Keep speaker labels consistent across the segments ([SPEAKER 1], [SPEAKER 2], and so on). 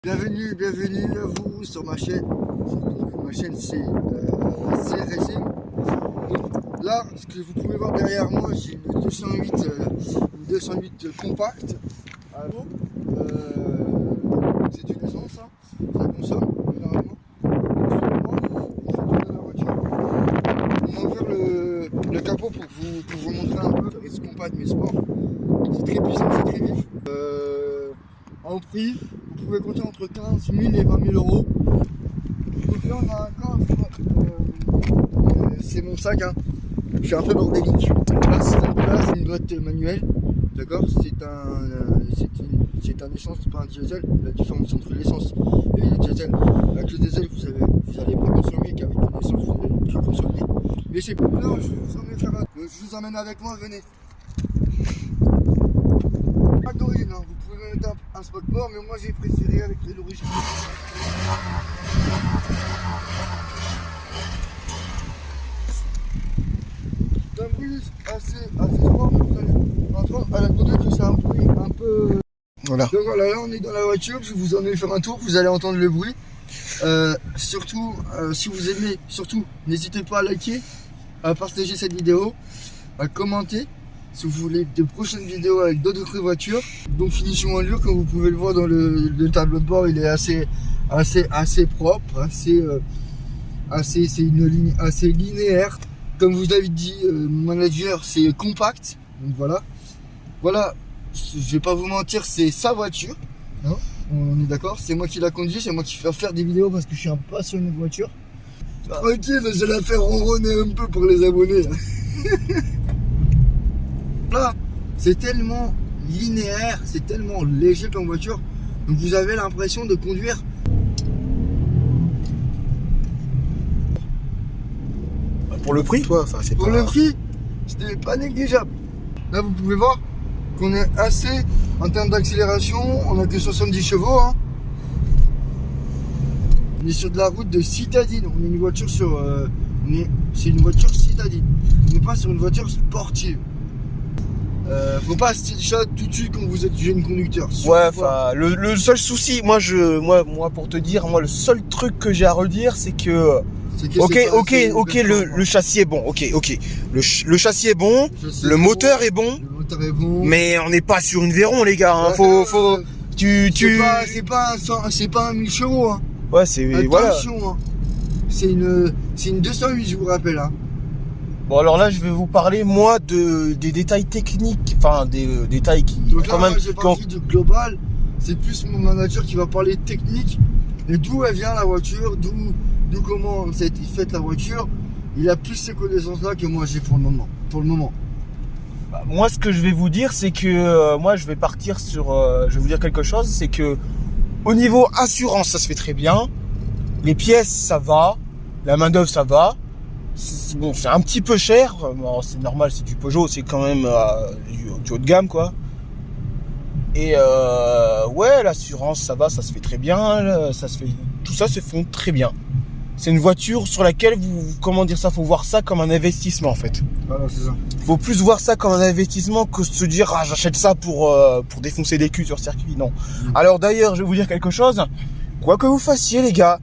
[SPEAKER 1] Bienvenue à vous sur ma chaîne. Donc, ma chaîne c'est Racing. Donc, là, ce que vous pouvez voir derrière moi, j'ai une 208 compact. C'est une essence, hein. Ça consomme généralement. On a ouvert le capot pour vous montrer un peu ce compact mais sport. C'est très puissant, c'est très vif. En prix, vous pouvez compter entre 15 000 et 20 000 euros. Donc là, on a un coffre. C'est mon sac, hein. Je suis un peu bordélique. Là, c'est une boîte manuelle. D'accord, c'est un essence, c'est pas un diesel. La différence entre l'essence et le diesel. Avec le diesel, vous allez pas consommer, qu'avec l'essence, vous allez plus consommer. Mais c'est pour là, je vous emmène avec moi, venez. Pas d'origine, hein. Vous pouvez mettre un spot port, mais moi j'ai préféré avec l'origine. C'est un bruit assez fort, mais vous allez entendre à la conduite que c'est un bruit un peu. Voilà. Donc voilà, là on est dans la voiture, je vous emmène faire un tour, vous allez entendre le bruit. Surtout, si vous aimez, n'hésitez pas à liker, à partager cette vidéo, à commenter. Si vous voulez de prochaines vidéos avec d'autres voitures, donc finition en allure, comme vous pouvez le voir dans le tableau de bord, il est assez propre, c'est une ligne assez linéaire. Comme vous avez dit, mon manager, c'est compact. Donc voilà, je vais pas vous mentir, c'est sa voiture. Hein, on est d'accord, c'est moi qui la conduis, c'est moi qui fais faire des vidéos parce que je suis un passionné de voiture. Tranquille, je vais la faire ronronner un peu pour les abonnés. Là, c'est tellement linéaire, c'est tellement léger comme voiture, donc vous avez l'impression de conduire.
[SPEAKER 2] Pour le prix, toi, enfin, c'est
[SPEAKER 1] pour
[SPEAKER 2] pas...
[SPEAKER 1] le prix, c'était pas négligeable. Là, vous pouvez voir qu'on est assez en termes d'accélération, on a que 70 chevaux. Hein. On est sur de la route de citadine. On est une voiture c'est une voiture citadine. On n'est pas sur une voiture sportive. Faut pas style shot tout de suite quand vous êtes jeune conducteur.
[SPEAKER 2] Ouais, enfin, le seul souci, moi pour te dire, moi le seul truc que j'ai à redire, c'est que le châssis est bon, le châssis est bon, le moteur est bon, mais on n'est pas sur une Veyron, les gars. Hein.
[SPEAKER 1] C'est pas un 1000 chevaux. Hein.
[SPEAKER 2] Ouais, c'est voilà.
[SPEAKER 1] Hein. C'est une 208, je vous rappelle. Hein.
[SPEAKER 2] Bon, alors là, je vais vous parler, moi, des détails techniques, enfin, des détails qui...
[SPEAKER 1] Donc là, moi, j'ai parti du global, c'est plus mon manager qui va parler technique, et d'où elle vient la voiture, d'où comment ça a été faite la voiture. Il a plus ces connaissances-là que moi j'ai pour le moment.
[SPEAKER 2] Bah, moi, ce que je vais vous dire, c'est que, moi, je vais partir sur... je vais vous dire quelque chose, c'est que, au niveau assurance, ça se fait très bien, les pièces, ça va, la main-d'œuvre, ça va. Bon, c'est un petit peu cher, bon, c'est normal, c'est du Peugeot, c'est quand même du haut de gamme, quoi. Et ouais, l'assurance, ça va, ça se fait très bien, tout ça se fait très bien. C'est une voiture sur laquelle faut voir ça comme un investissement, en fait.
[SPEAKER 1] Voilà, c'est ça.
[SPEAKER 2] Faut plus voir ça comme un investissement que se dire, ah, j'achète ça pour défoncer des culs sur circuit, non. Alors d'ailleurs, je vais vous dire quelque chose, quoi que vous fassiez, les gars,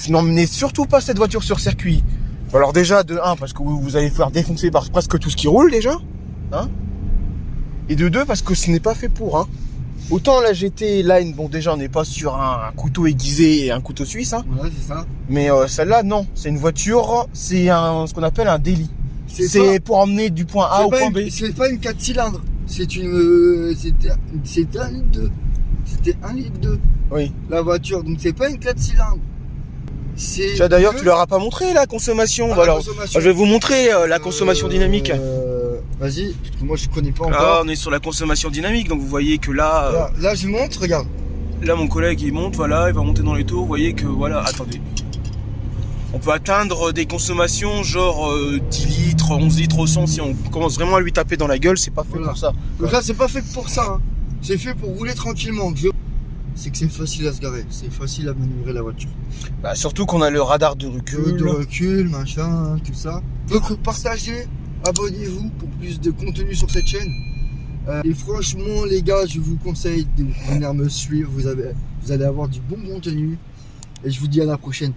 [SPEAKER 2] n'emmenez surtout pas cette voiture sur circuit. Alors déjà, de 1, parce que vous allez faire défoncer par presque tout ce qui roule déjà, hein. Et de 2, parce que ce n'est pas fait pour, hein. Autant la GT Line, bon déjà on n'est pas sur un couteau aiguisé et un couteau suisse, hein.
[SPEAKER 1] Ouais, c'est ça.
[SPEAKER 2] Mais celle-là, non, c'est une voiture, c'est ce qu'on appelle un daily. C'est pour emmener du point A au point B.
[SPEAKER 1] C'est pas une 4 cylindres, c'était 1,2 litre. C'était 1,2 litre. Oui. La voiture, donc c'est pas une 4 cylindres.
[SPEAKER 2] D'ailleurs, tu leur as pas montré la consommation. Alors, je vais vous montrer la consommation dynamique.
[SPEAKER 1] Vas-y, parce que moi je connais pas encore.
[SPEAKER 2] Là, on est sur la consommation dynamique, donc vous voyez que là.
[SPEAKER 1] Là, je monte, regarde.
[SPEAKER 2] Là, mon collègue il monte, voilà, il va monter dans les taux. Vous voyez que voilà, attendez. On peut atteindre des consommations genre 10 litres, 11 litres au 100 si on commence vraiment à lui taper dans la gueule. C'est pas fait pour ça.
[SPEAKER 1] Donc là, c'est pas fait pour ça. Hein. C'est fait pour rouler tranquillement. C'est que c'est facile à se garer, c'est facile à manœuvrer la voiture.
[SPEAKER 2] Bah, surtout qu'on a le radar de recul.
[SPEAKER 1] Machin, tout ça. Donc partagez, abonnez-vous pour plus de contenu sur cette chaîne. Et franchement les gars, je vous conseille de venir me suivre, vous allez avoir du bon contenu. Et je vous dis à la prochaine.